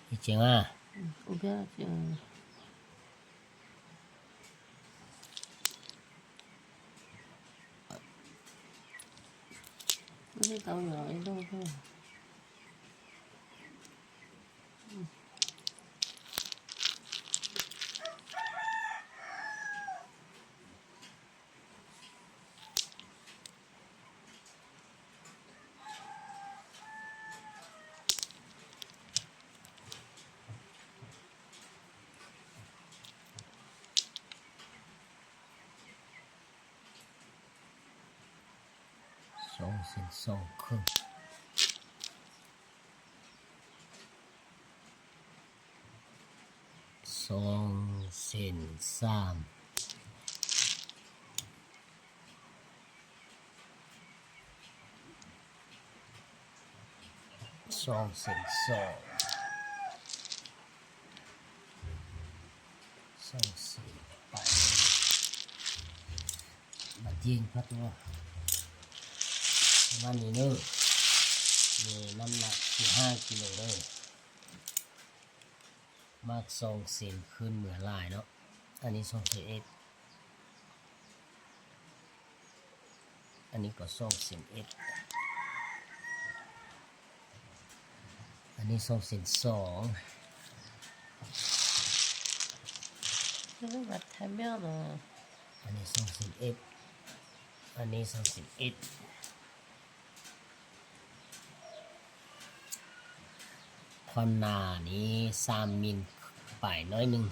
อีเจียงอ่ะ我不要讲，我这导游一路去。2 เซน2 ครึ่ง2 เซน3 2 เซน2 2 เซนไปมาเจียงพัดว่าวันนี้เนอะมีน้ำหนัก15 กิโลเลยมาก2 เซนขึ้นเหมือนลายเนาะอันนี้2 เซน1อันนี้ก็2 เซน1อันนี้2 เซน2这个把太妙了，อันนี้2 เซน1อันนี้2 เซน1ความหนานี้3 มิลไปน้อยหนึ่ง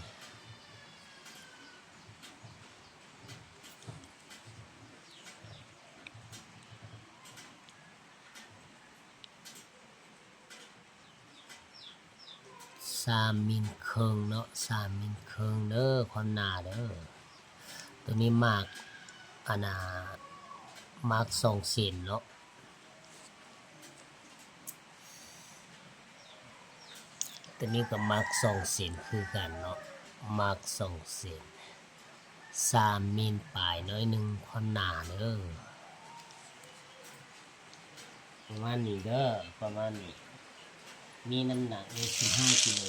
3 มิลครึ่งเนาะ3 มิลครึ่งเด้อความหนาเด้อตัวนี้มากอันน่ะมาก2 เซนเนาะตัวนี้ก็มาก2 เซนคือกันเนาะมาก2 เซน3 มิลปลายน้อยหนึ่งความหนาเด้อประมาณนี้เด้อประมาณนี้มีน้ำหนัก15 กิโล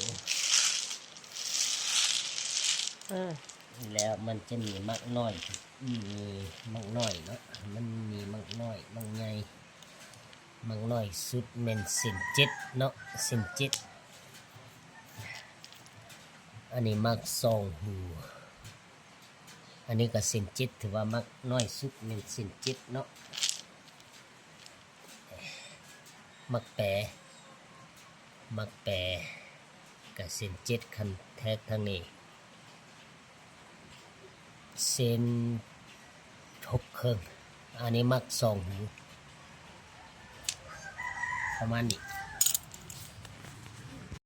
แล้วมันจะมีมักน้อยมีมักน้อยเนาะมันมีมักน้อยมักใหญ่มักน้อยสุดเป็นเซน7เนาะเซน7อันนี้มัก2 หูอันนี้ก็เซน7ถือว่ามักน้อยสุดเป็นเซน7เนาะมักแปรกับเซน7คันแท็กทางนี้เซน6 ครึ่งอันนี้มัก2 หูประมาณนี้